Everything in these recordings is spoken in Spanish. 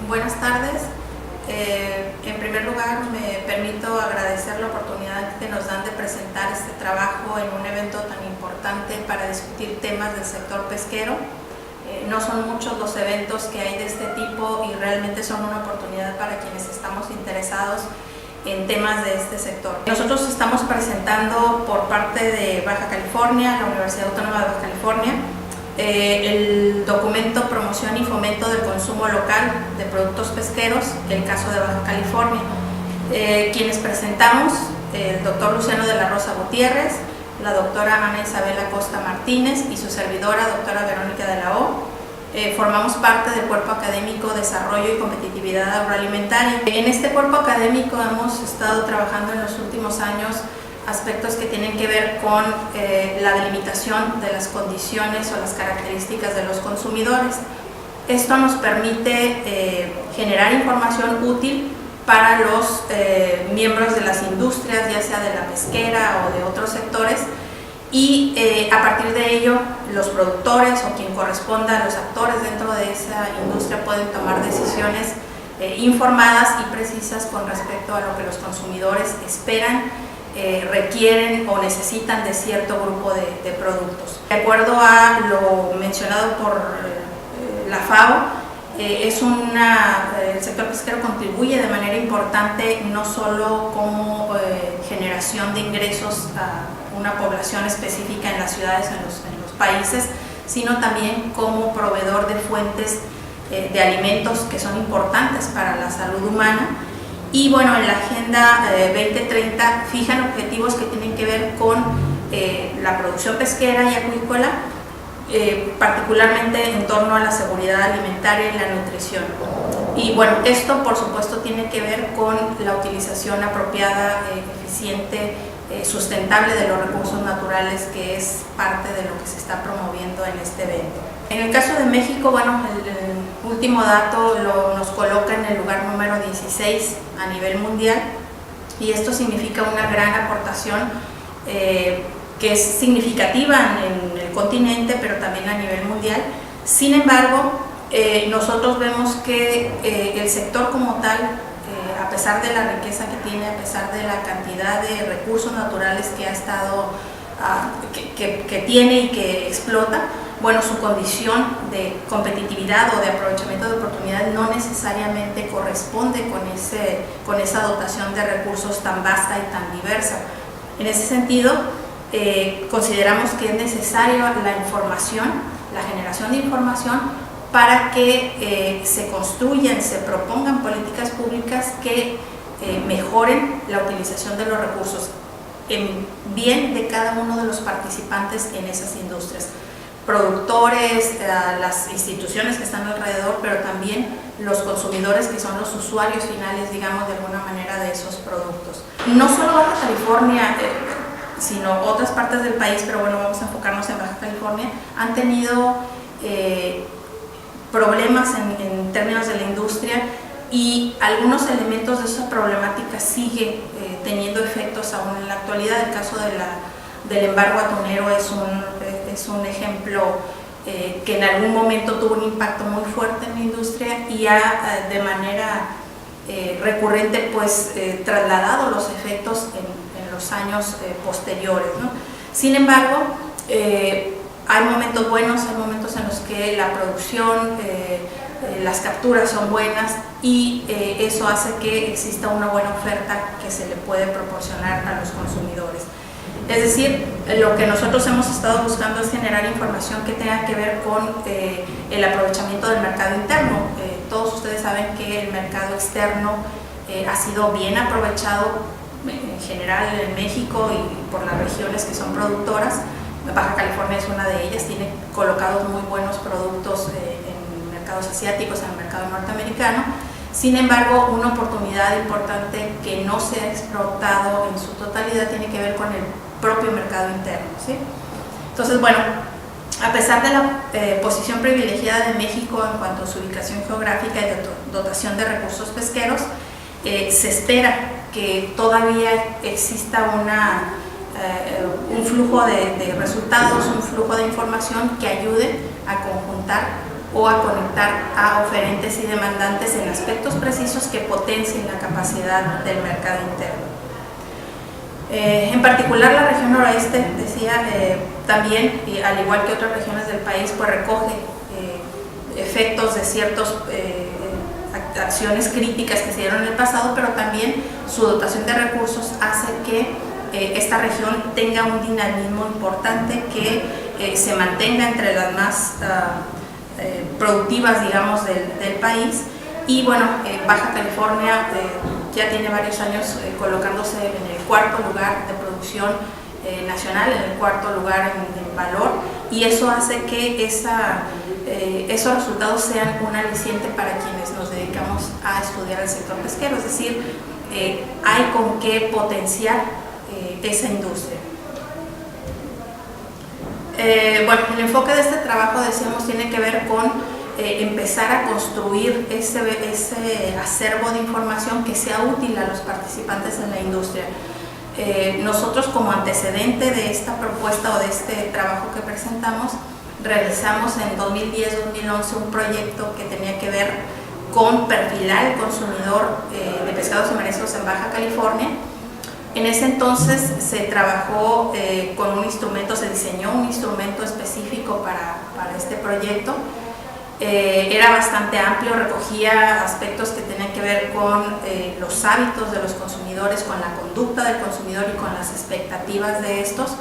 Buenas tardes. En primer lugar, me permito agradecer la oportunidad que nos dan de presentar este trabajo en un evento tan importante para discutir temas del sector pesquero. No son muchos los eventos que hay de este tipo y realmente son una oportunidad para quienes estamos interesados en temas de este sector. Nosotros estamos presentando por parte de Baja California, la Universidad Autónoma de Baja California, el documento Promoción y Fomento del Consumo Local de Productos Pesqueros, el caso de Baja California. Quienes presentamos, el doctor Luciano de la Rosa Gutiérrez, la doctora Ana Isabel Acosta Martínez y su servidora, doctora Verónica de la O. Formamos parte del Cuerpo Académico Desarrollo y Competitividad Agroalimentaria. En este cuerpo académico hemos estado trabajando en los últimos años aspectos que tienen que ver con la delimitación de las condiciones o las características de los consumidores. Esto nos permite generar información útil para los miembros de las industrias, ya sea de la pesquera o de otros sectores, y a partir de ello los productores o quien corresponda a los actores dentro de esa industria pueden tomar decisiones informadas y precisas con respecto a lo que los consumidores esperan, requieren o necesitan de cierto grupo de productos. De acuerdo a lo mencionado por la FAO, el sector pesquero contribuye de manera importante no solo como generación de ingresos a una población específica en las ciudades, en los países, sino también como proveedor de fuentes de alimentos que son importantes para la salud humana. Y bueno, en la Agenda 2030 fijan objetivos que tienen que ver con la producción pesquera y acuícola, particularmente en torno a la seguridad alimentaria y la nutrición. Y bueno, esto por supuesto tiene que ver con la utilización apropiada, eficiente, sustentable de los recursos naturales, que es parte de lo que se está promoviendo en este evento. En el caso de México, bueno, el último dato nos coloca en el lugar número 16 a nivel mundial, y esto significa una gran aportación que es significativa en el continente, pero también a nivel mundial. Sin embargo, nosotros vemos que el sector como tal, a pesar de la riqueza que tiene, a pesar de la cantidad de recursos naturales que ha estado, que tiene y que explota, bueno, su condición de competitividad o de aprovechamiento de oportunidades no necesariamente corresponde con esa dotación de recursos tan vasta y tan diversa. En ese sentido, consideramos que es necesaria la información, la generación de información, para que se construyan, se propongan políticas públicas que mejoren la utilización de los recursos en bien de cada uno de los participantes en esas industrias, productores, las instituciones que están alrededor, pero también los consumidores, que son los usuarios finales, digamos, de alguna manera, de esos productos. No solo Baja California, sino otras partes del país, pero bueno, vamos a enfocarnos en Baja California, han tenido problemas en términos de la industria, y algunos elementos de esa problemática siguen teniendo efectos aún en la actualidad. El caso del embargo atunero es un ejemplo que en algún momento tuvo un impacto muy fuerte en la industria y ha de manera recurrente pues trasladado los efectos en los años posteriores, ¿no? Sin embargo, hay momentos buenos, hay momentos en los que la producción, las capturas son buenas, y eso hace que exista una buena oferta que se le puede proporcionar a los consumidores. Es decir, lo que nosotros hemos estado buscando es generar información que tenga que ver con el aprovechamiento del mercado interno. Todos ustedes saben que el mercado externo ha sido bien aprovechado en general en México y por las regiones que son productoras. Baja California es una de ellas, tiene colocados muy buenos productos en mercados asiáticos, en el mercado norteamericano. Sin embargo, una oportunidad importante que no se ha explotado en su totalidad tiene que ver con el propio mercado interno, ¿sí? Entonces, bueno, a pesar de la posición privilegiada de México en cuanto a su ubicación geográfica y de dotación de recursos pesqueros, se espera que todavía exista un flujo de resultados, un flujo de información que ayude a conjuntar o a conectar a oferentes y demandantes en aspectos precisos que potencien la capacidad del mercado interno. En particular la región noroeste, decía, también, al igual que otras regiones del país, pues recoge efectos de ciertas acciones críticas que se dieron en el pasado, pero también su dotación de recursos hace que esta región tenga un dinamismo importante, que se mantenga entre las más productivas, digamos, del país. Y bueno, Baja California ya tiene varios años colocándose en el cuarto lugar de producción nacional, en el cuarto lugar en valor, y eso hace que esos resultados sean un aliciente para quienes nos dedicamos a estudiar el sector pesquero, es decir, hay con qué potenciar esa industria. Bueno, el enfoque de este trabajo, decíamos, tiene que ver con empezar a construir ese acervo de información que sea útil a los participantes en la industria. Nosotros, como antecedente de esta propuesta o de este trabajo que presentamos, realizamos en 2010-2011 un proyecto que tenía que ver con perfilar el consumidor de pescados y mariscos en Baja California. En ese entonces se trabajó con un instrumento, se diseñó un instrumento específico para este proyecto. Era bastante amplio, recogía aspectos que tenían que ver con los hábitos de los consumidores, con la conducta del consumidor y con las expectativas de estos.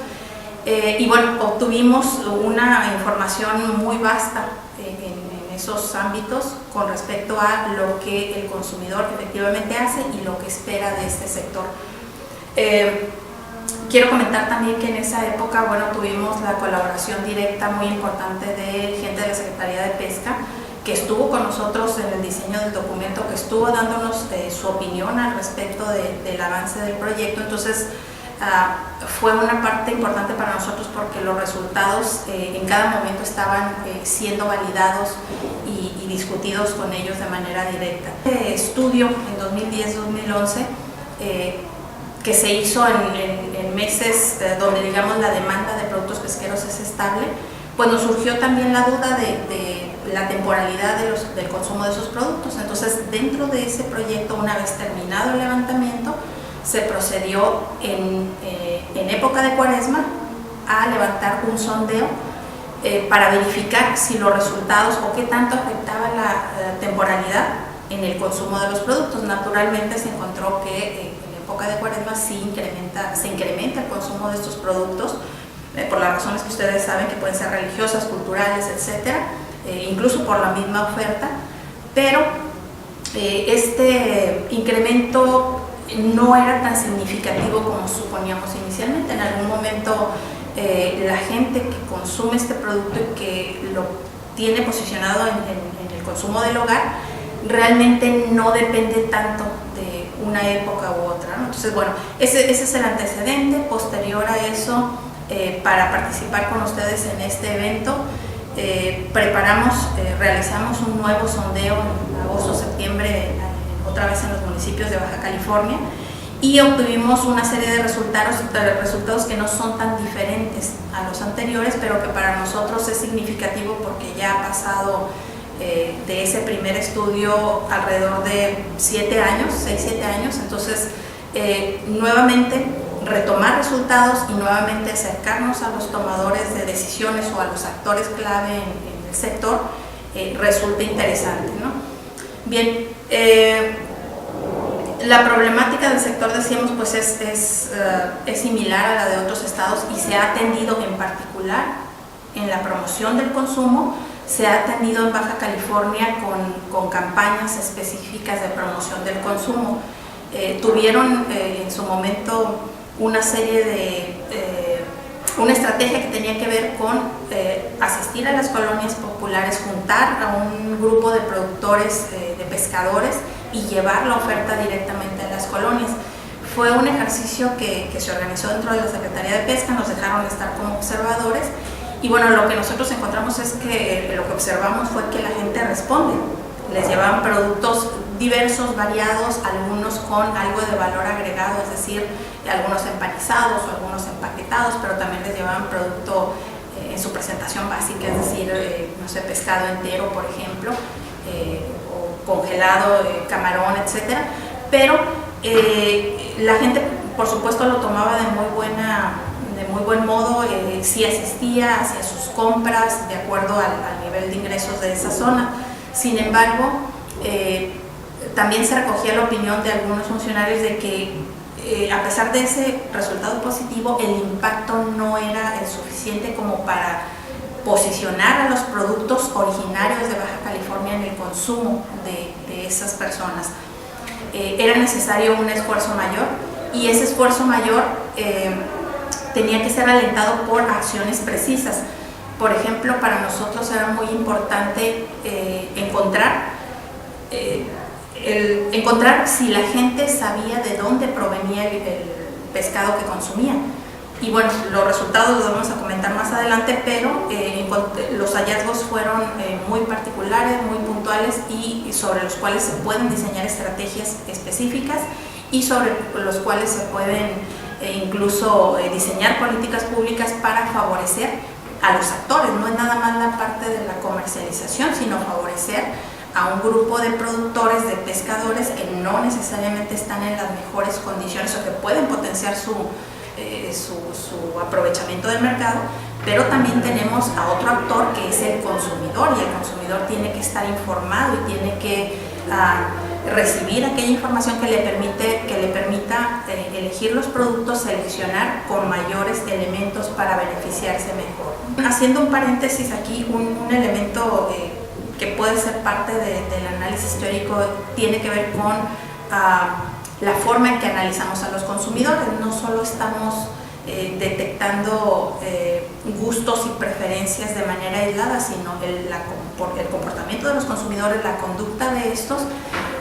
Y bueno, obtuvimos una información muy vasta en esos ámbitos con respecto a lo que el consumidor efectivamente hace y lo que espera de este sector. Quiero comentar también que en esa época, bueno, tuvimos la colaboración directa muy importante de gente de la Secretaría de Pesca, que estuvo con nosotros en el diseño del documento, que estuvo dándonos su opinión al respecto del avance del proyecto. Entonces, fue una parte importante para nosotros porque los resultados en cada momento estaban siendo validados y discutidos con ellos de manera directa. Este estudio en 2010-2011 que se hizo en meses donde, digamos, la demanda de productos pesqueros es estable, pues nos surgió también la duda de la temporalidad del consumo de esos productos. Entonces, dentro de ese proyecto, una vez terminado el levantamiento, se procedió en época de Cuaresma a levantar un sondeo para verificar si los resultados o qué tanto afectaba la temporalidad en el consumo de los productos. Naturalmente se encontró que en época de Cuaresma sí se incrementa el consumo de estos productos por las razones que ustedes saben, que pueden ser religiosas, culturales, etcétera, incluso por la misma oferta, pero este incremento no era tan significativo como suponíamos inicialmente. En algún momento la gente que consume este producto y que lo tiene posicionado en el consumo del hogar realmente no depende tanto de una época u otra, ¿no? Entonces, bueno, ese es el antecedente. Posterior a eso, para participar con ustedes en este evento, realizamos un nuevo sondeo en agosto-septiembre, otra vez en los municipios de Baja California, y obtuvimos una serie de resultados que no son tan diferentes a los anteriores, pero que para nosotros es significativo porque ya ha pasado de ese primer estudio alrededor de 6-7 años. Entonces, nuevamente retomar resultados y nuevamente acercarnos a los tomadores de decisiones o a los actores clave en el sector resulta interesante, ¿no? Bien, la problemática del sector, decíamos, pues es similar a la de otros estados y se ha atendido en particular en la promoción del consumo. Se ha atendido en Baja California con campañas específicas de promoción del consumo. Tuvieron en su momento una estrategia que tenía que ver con asistir a las colonias populares, juntar a un grupo de productores, de pescadores, y llevar la oferta directamente a las colonias. Fue un ejercicio que se organizó dentro de la Secretaría de Pesca, nos dejaron estar como observadores, y bueno, lo que nosotros encontramos es que lo que observamos fue que la gente responde. Les llevaban productos diversos, variados, algunos con algo de valor agregado, es decir, algunos empanizados o algunos empaquetados, pero también les llevaban producto en su presentación básica, es decir, no sé, pescado entero, por ejemplo, o congelado, camarón, etcétera, pero la gente, por supuesto, lo tomaba de muy buen modo, sí asistía, hacía sus compras de acuerdo al nivel de ingresos de esa zona. Sin embargo, también se recogía la opinión de algunos funcionarios de que a pesar de ese resultado positivo, el impacto no era el suficiente como para posicionar a los productos originarios de Baja California en el consumo de esas personas. Era necesario un esfuerzo mayor, y ese esfuerzo mayor tenía que ser alentado por acciones precisas. Por ejemplo, para nosotros era muy importante encontrar si la gente sabía de dónde provenía el pescado que consumía. Y bueno, los resultados los vamos a comentar más adelante, pero los hallazgos fueron muy particulares, muy puntuales, y sobre los cuales se pueden diseñar estrategias específicas y sobre los cuales se pueden incluso diseñar políticas públicas para favorecer a los actores. No es nada más la parte de la comercialización, sino favorecer a un grupo de productores, de pescadores que no necesariamente están en las mejores condiciones o que pueden potenciar su aprovechamiento del mercado, pero también tenemos a otro actor que es el consumidor, y el consumidor tiene que estar informado y tiene que recibir aquella información que le permita elegir los productos, seleccionar con mayores elementos para beneficiarse mejor. Haciendo un paréntesis aquí, un elemento que puede ser parte del análisis teórico tiene que ver con la forma en que analizamos a los consumidores. No solo estamos detectando gustos y preferencias de manera aislada, sino el comportamiento de los consumidores, la conducta de estos,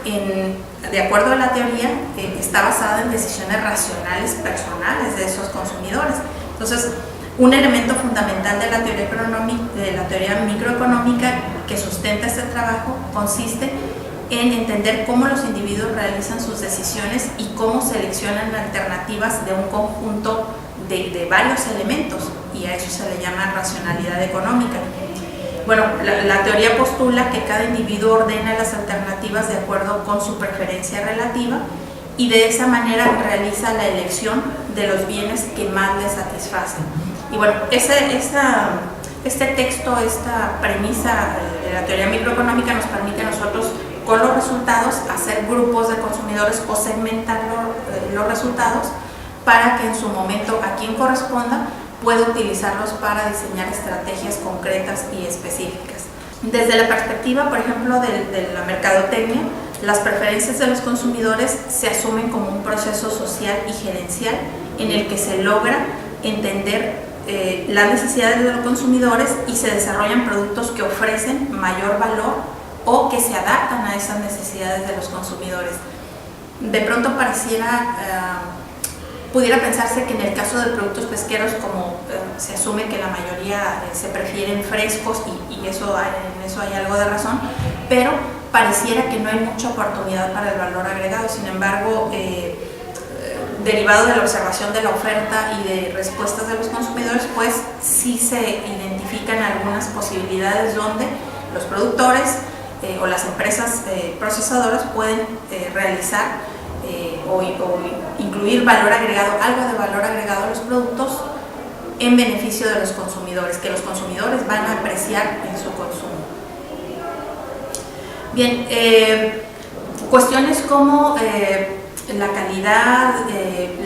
de acuerdo a la teoría, está basada en decisiones racionales personales de esos consumidores. Entonces, un elemento fundamental de la teoría microeconómica que sustenta este trabajo consiste en entender cómo los individuos realizan sus decisiones y cómo seleccionan alternativas de un conjunto de varios elementos, y a eso se le llama racionalidad económica. Bueno, la teoría postula que cada individuo ordena las alternativas de acuerdo con su preferencia relativa, y de esa manera realiza la elección de los bienes que más le satisfacen. Y bueno, este texto, esta premisa de la teoría microeconómica nos permite a nosotros, con los resultados, hacer grupos de consumidores o segmentar los resultados para que en su momento, a quien corresponda, pueda utilizarlos para diseñar estrategias concretas y específicas. Desde la perspectiva, por ejemplo, de la mercadotecnia, las preferencias de los consumidores se asumen como un proceso social y gerencial en el que se logra entender las necesidades de los consumidores y se desarrollan productos que ofrecen mayor valor o que se adaptan a esas necesidades de los consumidores. De pronto pudiera pensarse que en el caso de productos pesqueros, como se asume que la mayoría se prefieren frescos, y en eso hay algo de razón, pero pareciera que no hay mucha oportunidad para el valor agregado. Sin embargo, derivado de la observación de la oferta y de respuestas de los consumidores, pues sí se identifican algunas posibilidades donde los productores o las empresas procesadoras pueden realizar o incluir valor agregado, algo de valor agregado a los productos en beneficio de los consumidores, que los consumidores van a apreciar en su consumo. Bien, cuestiones como la calidad,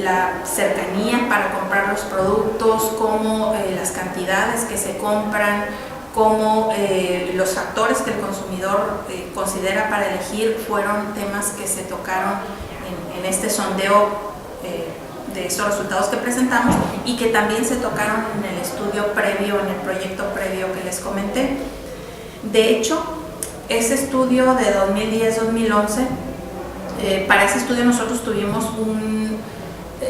la cercanía para comprar los productos, como las cantidades que se compran, como los factores que el consumidor considera para elegir, fueron temas que se tocaron en este sondeo de estos resultados que presentamos, y que también se tocaron en el estudio previo, en el proyecto previo que les comenté. De hecho, ese estudio de 2010-2011, para ese estudio nosotros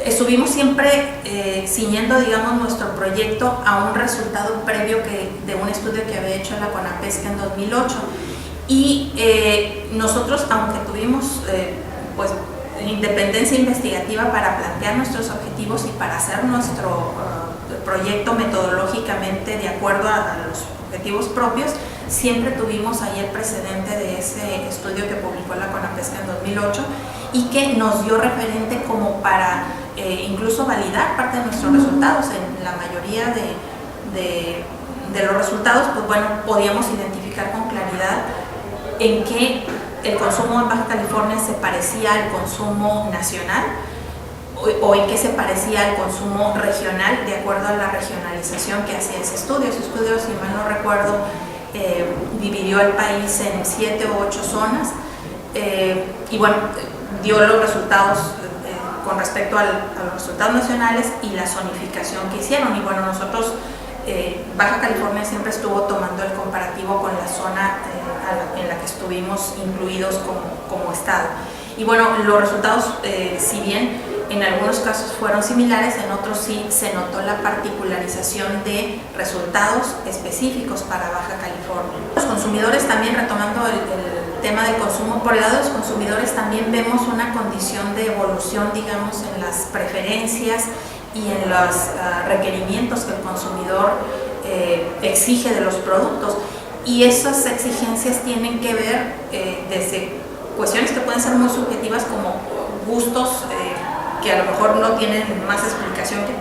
estuvimos siempre ciñendo, digamos, nuestro proyecto a un resultado previo de un estudio que había hecho la CONAPESCA en 2008. Y nosotros, aunque tuvimos pues independencia investigativa para plantear nuestros objetivos y para hacer nuestro proyecto metodológicamente de acuerdo a los objetivos propios. Siempre tuvimos ahí el precedente de ese estudio que publicó la CONAPESCA en 2008 y que nos dio referente como para incluso validar parte de nuestros resultados. En la mayoría de los resultados, pues bueno, podíamos identificar con claridad en qué el consumo en Baja California se parecía al consumo nacional o en qué se parecía al consumo regional, de acuerdo a la regionalización que hacía ese estudio. Ese estudio, si mal no recuerdo, dividió al país en 7 u 8 zonas y bueno, dio los resultados con respecto a los resultados nacionales y la zonificación que hicieron. Y bueno, nosotros, Baja California siempre estuvo tomando el comparativo con la zona en la que estuvimos incluidos como estado. Y bueno, los resultados, si bien en algunos casos fueron similares, en otros sí se notó la particularización de resultados específicos para Baja California. Los consumidores también, retomando el tema del consumo, por el lado de los consumidores también vemos una condición de evolución, digamos, en las preferencias y en los requerimientos que el consumidor exige de los productos. Y esas exigencias tienen que ver desde cuestiones que pueden ser muy subjetivas como gustos que a lo mejor no tienen más explicación que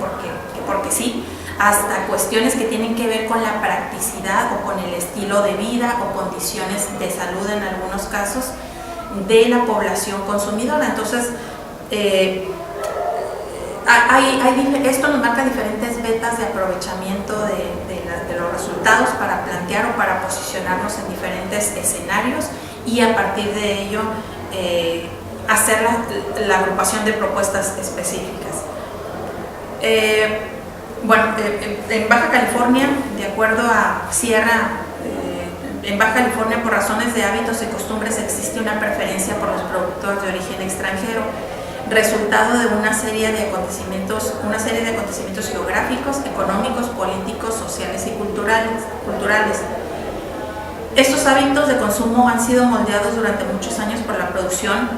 porque sí, hasta cuestiones que tienen que ver con la practicidad o con el estilo de vida o condiciones de salud en algunos casos de la población consumidora. Entonces, esto nos marca diferentes vetas de aprovechamiento de los resultados para plantear o para posicionarnos en diferentes escenarios y a partir de ello hacer la agrupación de propuestas específicas. Bueno, en Baja California, de acuerdo a Sierra, en Baja California por razones de hábitos y costumbres existe una preferencia por los productos de origen extranjero, resultado de una serie de acontecimientos geográficos, económicos, políticos, sociales y culturales. Estos hábitos de consumo han sido moldeados durante muchos años por la producción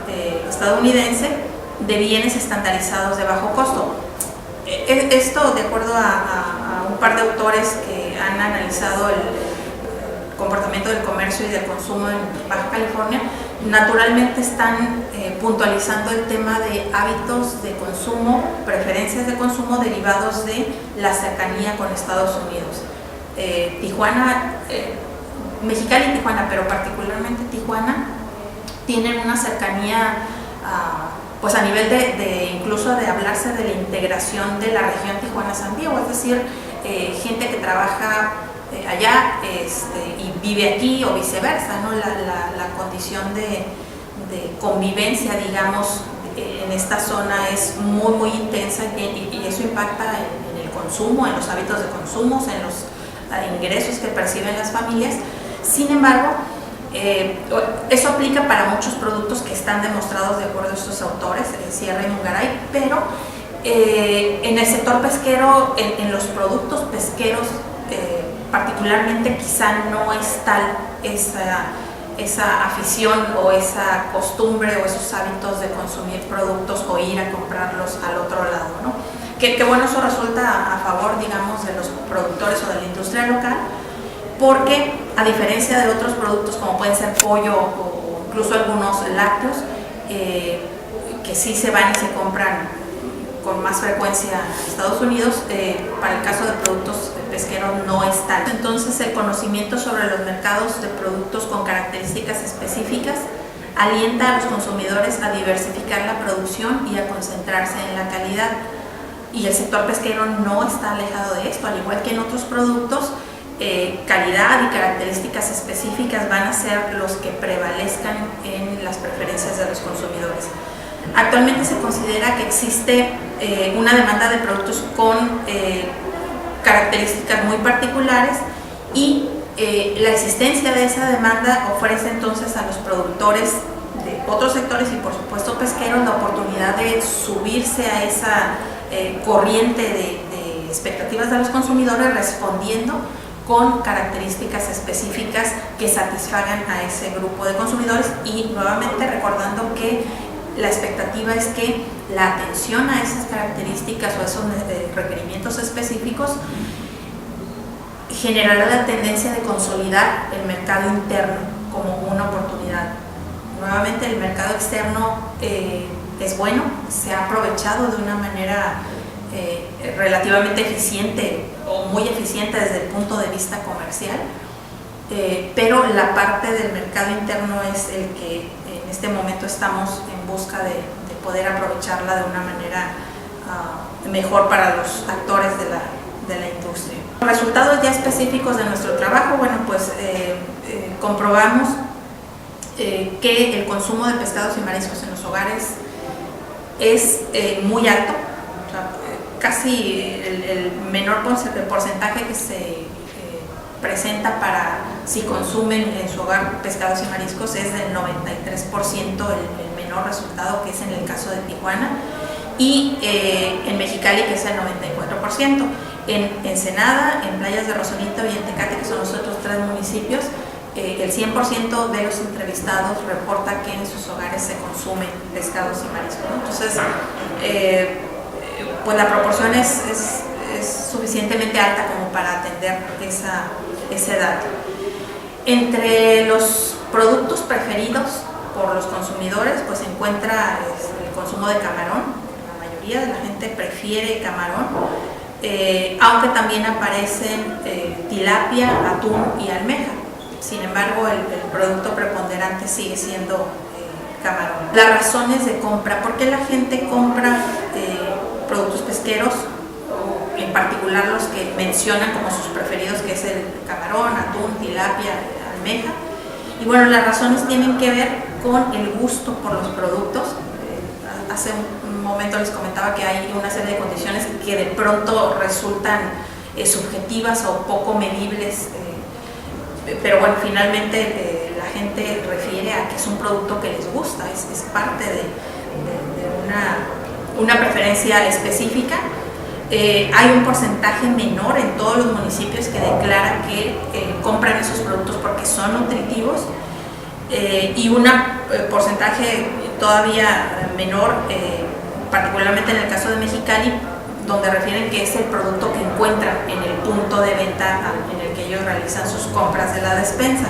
estadounidense de bienes estandarizados de bajo costo. Esto, de acuerdo a un par de autores que han analizado el comportamiento del comercio y del consumo en Baja California, naturalmente están puntualizando el tema de hábitos de consumo, preferencias de consumo derivados de la cercanía con Estados Unidos. Mexicali y Tijuana, pero particularmente Tijuana, tienen una cercanía pues a nivel incluso de hablarse de la integración de la región Tijuana-San Diego, es decir, gente que trabaja allá y vive aquí o viceversa, ¿no? La condición de convivencia, digamos, en esta zona es muy, muy intensa y eso impacta en el consumo, en los hábitos de consumo, en los ingresos que perciben las familias. Sin embargo, eso aplica para muchos productos que están demostrados de acuerdo a estos autores, Sierra y Mungaray, pero en el sector pesquero, en los productos pesqueros, particularmente quizá no es tal esa afición o esa costumbre o esos hábitos de consumir productos o ir a comprarlos al otro lado, ¿no? Que bueno, eso resulta a favor, digamos, de los productores o de la industria local, porque a diferencia de otros productos como pueden ser pollo o incluso algunos lácteos, que sí se van y se compran con más frecuencia en Estados Unidos, para el caso de productos pesqueros no es tal. Entonces, el conocimiento sobre los mercados de productos con características específicas alienta a los consumidores a diversificar la producción y a concentrarse en la calidad. Y el sector pesquero no está alejado de esto, al igual que en otros productos. Calidad y características específicas van a ser los que prevalezcan en las preferencias de los consumidores. Actualmente se considera que existe una demanda de productos con características muy particulares y la existencia de esa demanda ofrece entonces a los productores de otros sectores y por supuesto pesqueros la oportunidad de subirse a esa corriente de expectativas de los consumidores respondiendo con características específicas que satisfagan a ese grupo de consumidores y nuevamente recordando que la expectativa es que la atención a esas características o a esos requerimientos específicos generará la tendencia de consolidar el mercado interno como una oportunidad. Nuevamente, el mercado externo es bueno, se ha aprovechado de una manera relativamente eficiente o muy eficiente desde el punto de vista comercial, pero la parte del mercado interno es el que en este momento estamos en busca de poder aprovecharla de una manera mejor para los actores de la industria. Los resultados ya específicos de nuestro trabajo, bueno, pues comprobamos que el consumo de pescados y mariscos en los hogares es muy alto, o sea, casi el menor porcentaje que se presenta para si consumen en su hogar pescados y mariscos es del 93%, el menor resultado, que es en el caso de Tijuana, y en Mexicali, que es el 94%. En Ensenada, en Playas de Rosarito y en Tecate, que son los otros 3 municipios, el 100% de los entrevistados reporta que en sus hogares se consumen pescados y mariscos, ¿no? Entonces, pues la proporción es suficientemente alta como para atender ese dato. Entre los productos preferidos por los consumidores, pues se encuentra el consumo de camarón. La mayoría de la gente prefiere camarón, aunque también aparecen tilapia, atún y almeja. Sin embargo, el producto preponderante sigue siendo camarón. Las razones de compra: ¿por qué la gente compra productos pesqueros, en particular los que mencionan como sus preferidos, que es el camarón, atún, tilapia, almeja? Y bueno, las razones tienen que ver con el gusto por los productos. Hace un momento les comentaba que hay una serie de condiciones que de pronto resultan subjetivas o poco medibles, pero bueno, finalmente la gente refiere a que es un producto que les gusta, es parte de una preferencia específica. Hay un porcentaje menor en todos los municipios que declara que compran esos productos porque son nutritivos, y un porcentaje todavía menor, particularmente en el caso de Mexicali, donde refieren que es el producto que encuentran en el punto de venta en el que ellos realizan sus compras de la despensa.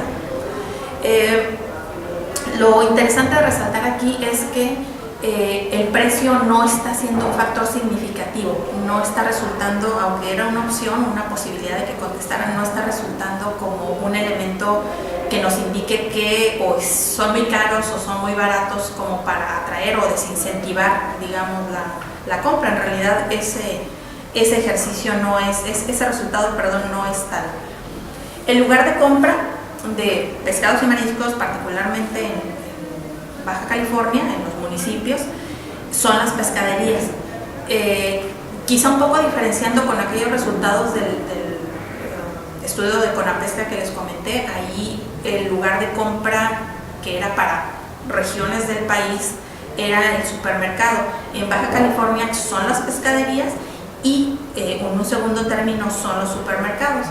Lo interesante de resaltar aquí es que el precio no está siendo un factor significativo, no está resultando, aunque era una opción, una posibilidad de que contestaran, no está resultando como un elemento que nos indique que o son muy caros o son muy baratos como para atraer o desincentivar, digamos, la compra. En realidad ese ejercicio no es, ese resultado, perdón, no es tal. El lugar de compra de pescados y mariscos, particularmente en Baja California, en los municipios, son las pescaderías. Quizá un poco diferenciando con aquellos resultados del estudio de Conapesca que les comenté, ahí el lugar de compra que era para regiones del país era el supermercado. En Baja California son las pescaderías y en un segundo término son los supermercados.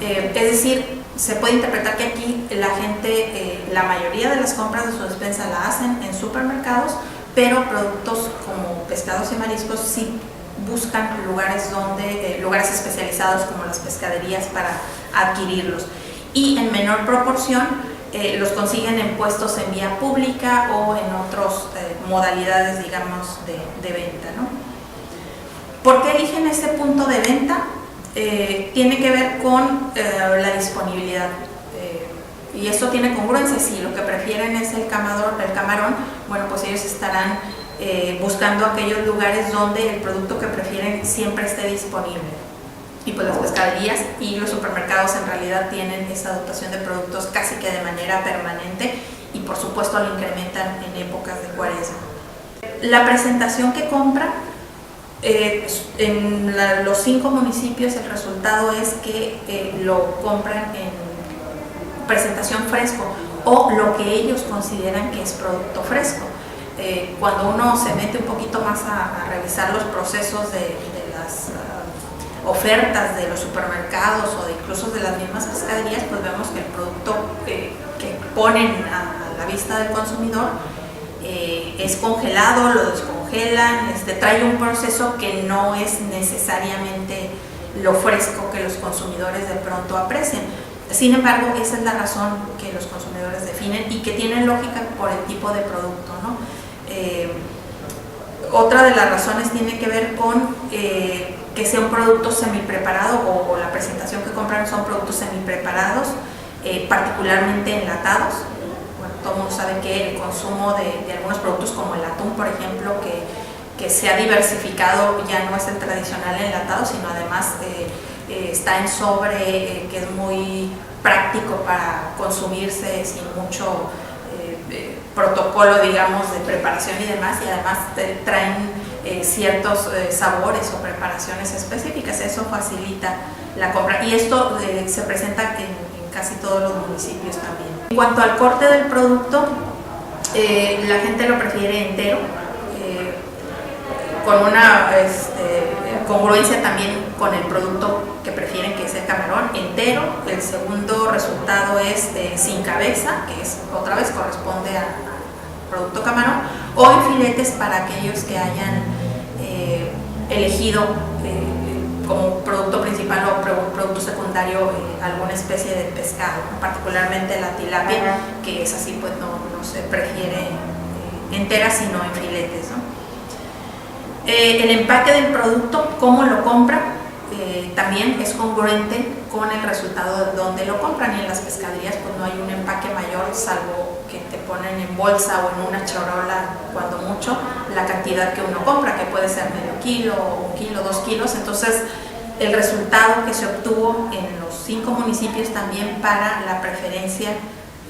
Es decir, se puede interpretar que aquí la gente, la mayoría de las compras de su despensa la hacen en supermercados, pero productos como pescados y mariscos sí buscan lugares especializados como las pescaderías para adquirirlos, y en menor proporción los consiguen en puestos en vía pública o en otras modalidades, digamos, de venta, ¿no? ¿Por qué eligen ese punto de venta? Tiene que ver con la disponibilidad, y esto tiene congruencia. Si lo que prefieren es el camarón, bueno, pues ellos estarán buscando aquellos lugares donde el producto que prefieren siempre esté disponible, y pues las pescaderías y los supermercados en realidad tienen esa dotación de productos casi que de manera permanente, y por supuesto lo incrementan en épocas de cuaresma. La presentación que compra, en los 5 municipios el resultado es que lo compran en presentación fresco, o lo que ellos consideran que es producto fresco. Cuando uno se mete un poquito más a revisar los procesos de las ofertas de los supermercados o incluso de las mismas pescaderías, pues vemos que el producto que ponen a la vista del consumidor es congelado, lo descongelan, trae un proceso que no es necesariamente lo fresco que los consumidores de pronto aprecian. Sin embargo, esa es la razón que los consumidores definen y que tiene lógica por el tipo de producto, ¿no? Otra de las razones tiene que ver con que sea un producto semipreparado o la presentación que compran son productos semipreparados, particularmente enlatados. Bueno, todo el mundo sabe que el consumo de algunos productos como el atún, por ejemplo, que se ha diversificado, ya no es el tradicional enlatado, sino además está en sobre, que es muy práctico para consumirse sin mucho protocolo, digamos, de preparación y demás, y además traen ciertos sabores o preparaciones específicas. Eso facilita la compra y esto se presenta en casi todos los municipios también. En cuanto al corte del producto, la gente lo prefiere entero, con una congruencia también con el producto que prefieren, que es el camarón entero. El segundo resultado es sin cabeza, que es otra vez corresponde al producto camarón, o en filetes para aquellos que hayan elegido como producto principal o producto secundario alguna especie de pescado, ¿no? Particularmente la tilapia, que es así, pues no se prefiere entera sino en filetes, ¿no? El empaque del producto, cómo lo compra, también es congruente con el resultado de donde lo compran, y en las pescaderías pues no hay un empaque mayor, salvo que te ponen en bolsa o en una charola, cuando mucho, la cantidad que uno compra, que puede ser medio kilo, 1 kilo, 2 kilos. Entonces el resultado que se obtuvo en los 5 municipios también para la preferencia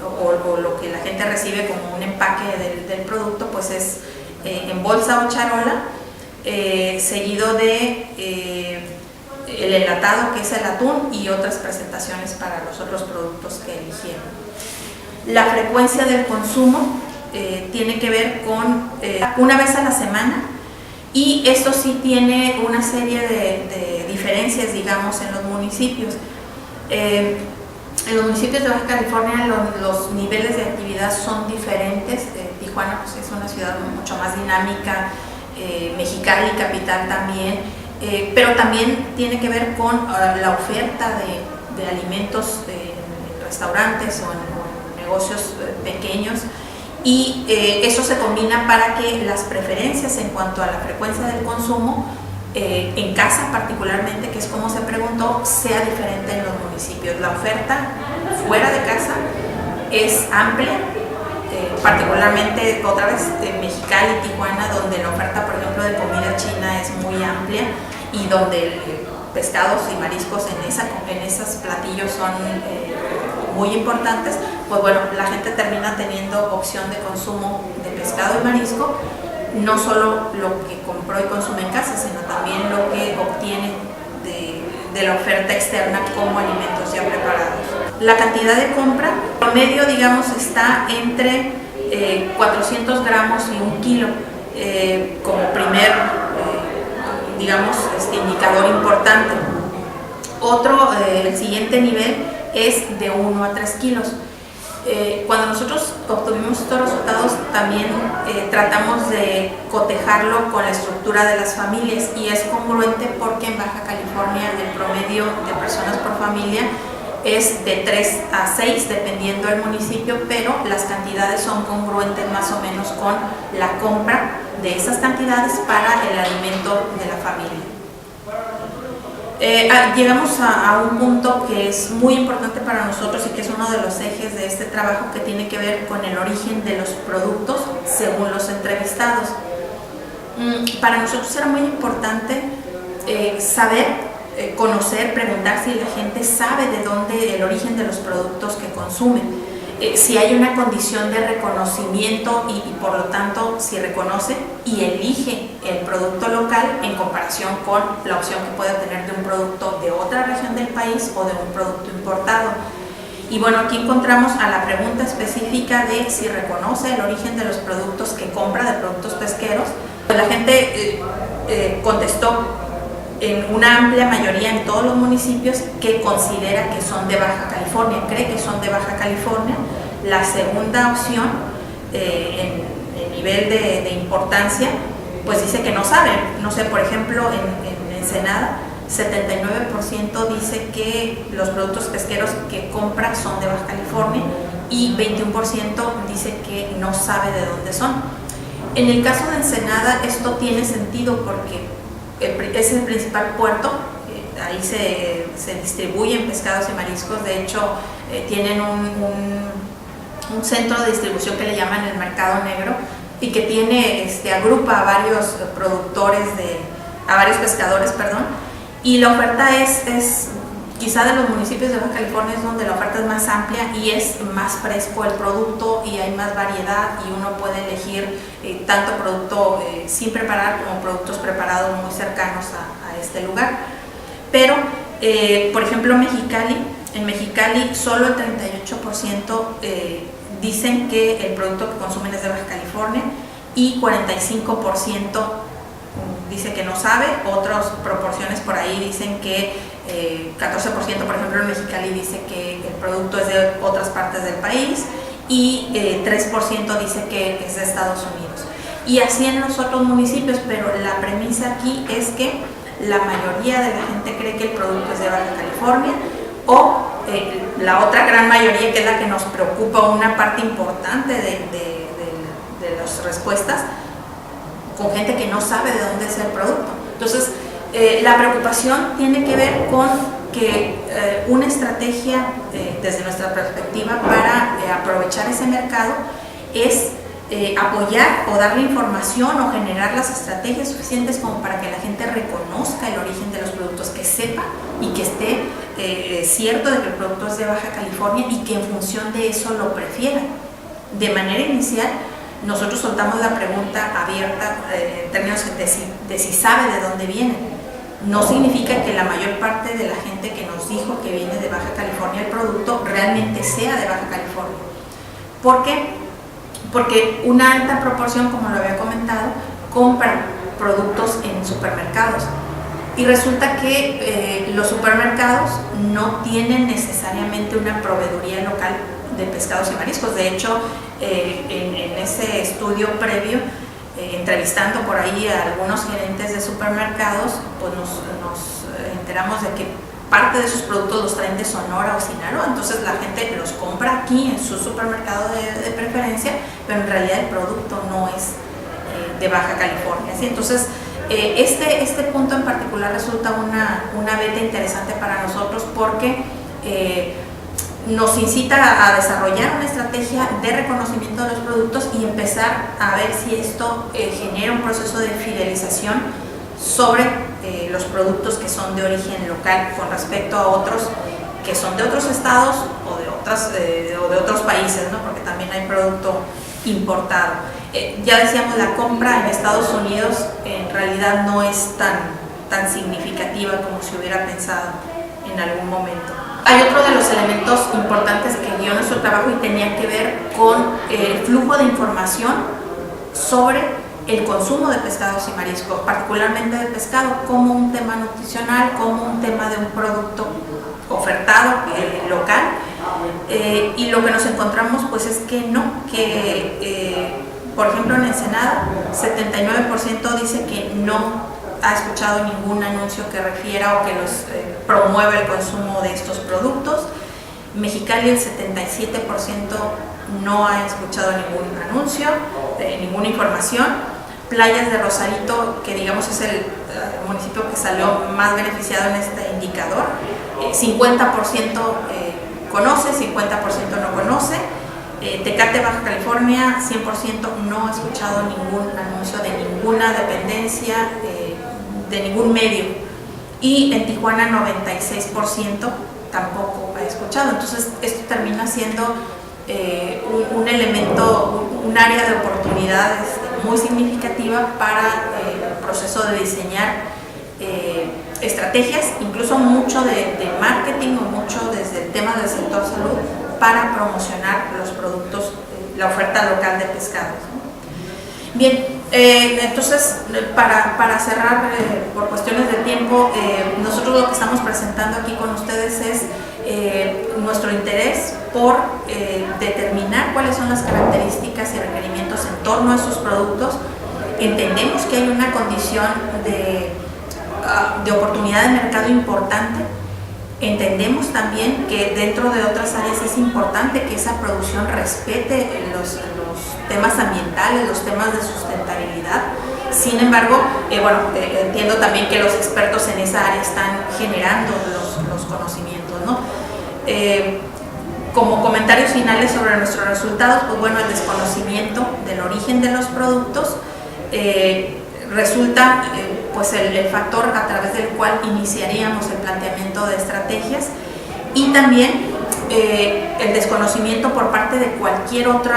o lo que la gente recibe como un empaque del producto, pues es en bolsa o charola, seguido de el enlatado, que es el atún, y otras presentaciones para los otros productos que eligieron. La frecuencia del consumo tiene que ver con una vez a la semana, y esto sí tiene una serie de diferencias, digamos, en los municipios. En los municipios de Baja California los niveles de actividad son diferentes. Tijuana pues, es una ciudad mucho más dinámica, Mexicali, capital también, pero también tiene que ver con la oferta de alimentos en restaurantes o en negocios pequeños, y eso se combina para que las preferencias en cuanto a la frecuencia del consumo en casa particularmente, que es como se preguntó, sea diferente en los municipios. La oferta fuera de casa es amplia, particularmente otra vez Mexicali y Tijuana, donde la oferta, por ejemplo, de comida china es muy amplia, y donde pescados y mariscos en esos platillos son muy importantes. Pues bueno, la gente termina teniendo opción de consumo de pescado y marisco, no solo lo que compró y consume en casa, sino también lo que obtiene de la oferta externa como alimentos ya preparados. La cantidad de compra promedio, digamos, está entre 400 gramos y 1 kilo, como primer, digamos, indicador importante. Otro, el siguiente nivel es de 1 a 3 kilos. Cuando nosotros obtuvimos estos resultados, también tratamos de cotejarlo con la estructura de las familias, y es congruente porque en Baja California el promedio de personas por familia es de 3 a 6, dependiendo del municipio, pero las cantidades son congruentes más o menos con la compra de esas cantidades para el alimento de la familia. Llegamos a un punto que es muy importante para nosotros y que es uno de los ejes de este trabajo, que tiene que ver con el origen de los productos según los entrevistados. Para nosotros era muy importante saber, conocer, preguntar si la gente sabe de dónde el origen de los productos que consumen, si hay una condición de reconocimiento y por lo tanto si reconoce y elige el producto local en comparación con la opción que puede tener de un producto de otra región del país o de un producto importado. Y bueno, aquí encontramos a la pregunta específica de si reconoce el origen de los productos que compra, de productos pesqueros. Pues la gente contestó en una amplia mayoría en todos los municipios que considera que son de Baja California, cree que son de Baja California. La segunda opción en nivel de importancia, pues dice que no saben. No sé, por ejemplo, en Ensenada, 79% dice que los productos pesqueros que compra son de Baja California y 21% dice que no sabe de dónde son. En el caso de Ensenada esto tiene sentido porque es el principal puerto, ahí se distribuyen pescados y mariscos. De hecho, tienen un centro de distribución que le llaman el mercado negro y que agrupa a varios productores, a varios pescadores, y la oferta es quizá de los municipios de Baja California es donde la oferta es más amplia y es más fresco el producto y hay más variedad y uno puede elegir tanto producto sin preparar como productos preparados muy cercanos a este lugar. Pero, por ejemplo, en Mexicali solo el 38% dicen que el producto que consumen es de Baja California y 45% dice que no sabe. Otras proporciones por ahí dicen que 14%, por ejemplo, en Mexicali dice que el producto es de otras partes del país y 3% dice que es de Estados Unidos. Y así en los otros municipios, pero la premisa aquí es que la mayoría de la gente cree que el producto es de Baja California o la otra gran mayoría, que es la que nos preocupa, una parte importante de las respuestas, con gente que no sabe de dónde es el producto. Entonces, la preocupación tiene que ver con que una estrategia, desde nuestra perspectiva, para aprovechar ese mercado es apoyar o darle información o generar las estrategias suficientes como para que la gente reconozca el origen de los productos, que sepa y que esté cierto de que el producto es de Baja California y que en función de eso lo prefiera. De manera inicial, nosotros soltamos la pregunta abierta en términos de si sabe de dónde viene. No significa que la mayor parte de la gente que nos dijo que viene de Baja California el producto realmente sea de Baja California. ¿Por qué? Porque una alta proporción, como lo había comentado, compran productos en supermercados. Y resulta que los supermercados no tienen necesariamente una proveeduría local de pescados y mariscos. De hecho, en ese estudio previo, entrevistando por ahí a algunos gerentes de supermercados, pues nos enteramos de que parte de sus productos los traen de Sonora o Sinaloa. Entonces la gente los compra aquí en su supermercado de preferencia, pero en realidad el producto no es de Baja California, ¿sí? Entonces este punto en particular resulta una beta interesante para nosotros porque nos incita a desarrollar una estrategia de reconocimiento de los productos y empezar a ver si esto genera un proceso de fidelización sobre los productos que son de origen local con respecto a otros que son de otros estados o de otros países, ¿no? Porque también hay producto importado. Ya decíamos, la compra en Estados Unidos en realidad no es tan significativa como se hubiera pensado en algún momento. Hay otro de los elementos importantes que guió nuestro trabajo y tenía que ver con el flujo de información sobre el consumo de pescados y mariscos, particularmente de pescado, como un tema nutricional, como un tema de un producto ofertado local. Y lo que nos encontramos pues es que no, por ejemplo en Ensenada 79% dice que no ha escuchado ningún anuncio que refiera o que los promueva el consumo de estos productos. Mexicali el 77% no ha escuchado ningún anuncio, ninguna información. Playas de Rosarito, que digamos es el municipio que salió más beneficiado en este indicador, 50% conoce, 50% no conoce. Tecate, Baja California, 100% no ha escuchado ningún anuncio de ninguna dependencia, de ningún medio. Y en Tijuana 96% tampoco ha escuchado. Entonces esto termina siendo un elemento, un área de oportunidades muy significativa para el proceso de diseñar estrategias, incluso mucho de marketing o mucho desde el tema del sector salud para promocionar los productos, la oferta local de pescados. Bien, entonces para cerrar, por cuestiones de tiempo, nosotros lo que estamos presentando aquí con ustedes es nuestro interés por determinar cuáles son las características y requerimientos en torno a esos productos. Entendemos que hay una condición de oportunidad de mercado importante. Entendemos también que dentro de otras áreas es importante que esa producción respete los temas ambientales, los temas de sustentabilidad. Sin embargo, entiendo también que los expertos en esa área están generando los conocimientos, ¿no? Como comentarios finales sobre nuestros resultados, pues bueno, el desconocimiento del origen de los productos resulta pues el factor a través del cual iniciaríamos el planteamiento de estrategias, y también el desconocimiento por parte de cualquier otro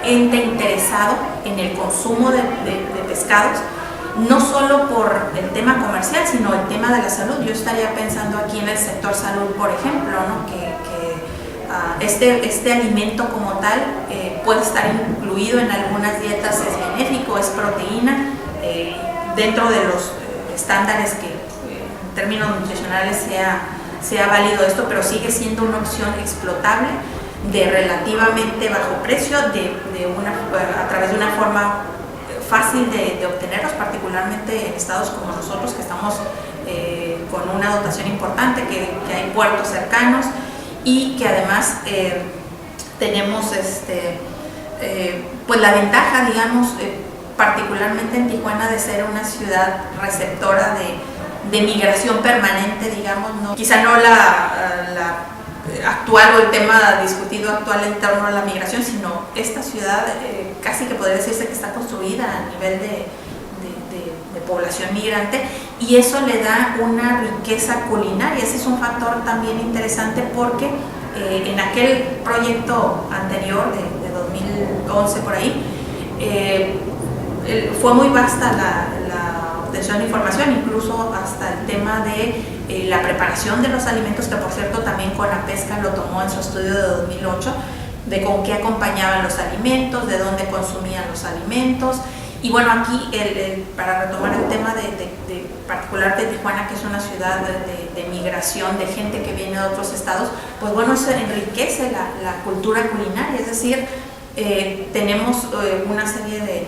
ente interesado en el consumo de pescados, no solo por el tema comercial, sino el tema de la salud. Yo estaría pensando aquí en el sector salud, por ejemplo, ¿no? Este alimento como tal puede estar incluido en algunas dietas, es benéfico, es proteína, dentro de los estándares que en términos nutricionales sea válido esto, pero sigue siendo una opción explotable de relativamente bajo precio, a través de una forma fácil de obtenerlos, particularmente en estados como nosotros, que estamos con una dotación importante, que hay puertos cercanos y que además tenemos pues la ventaja, digamos, particularmente en Tijuana, de ser una ciudad receptora de migración permanente, digamos, quizá no la actual o el tema discutido actual en torno a la migración, sino esta ciudad casi que podría decirse que está construida a nivel de población migrante, y eso le da una riqueza culinaria. Ese es un factor también interesante, porque en aquel proyecto anterior de 2011 por ahí, fue muy vasta la obtención de información, incluso hasta el tema de la preparación de los alimentos, que por cierto también Conapesca lo tomó en su estudio de 2008, de con qué acompañaban los alimentos, de dónde consumían los alimentos. Y bueno, aquí para retomar el tema de particular de Tijuana, que es una ciudad de migración, de gente que viene de otros estados, pues bueno, eso enriquece la cultura culinaria, es decir, tenemos una serie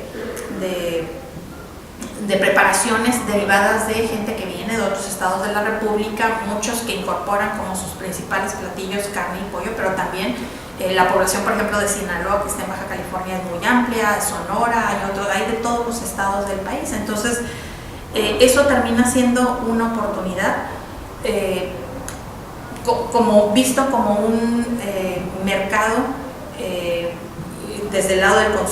de preparaciones derivadas de gente que viene de otros estados de la República, muchos que incorporan como sus principales platillos carne y pollo, pero también la población, por ejemplo, de Sinaloa, que está en Baja California, es muy amplia, Sonora, hay de todos los estados del país. Entonces, eso termina siendo una oportunidad, visto como un mercado desde el lado del consumo.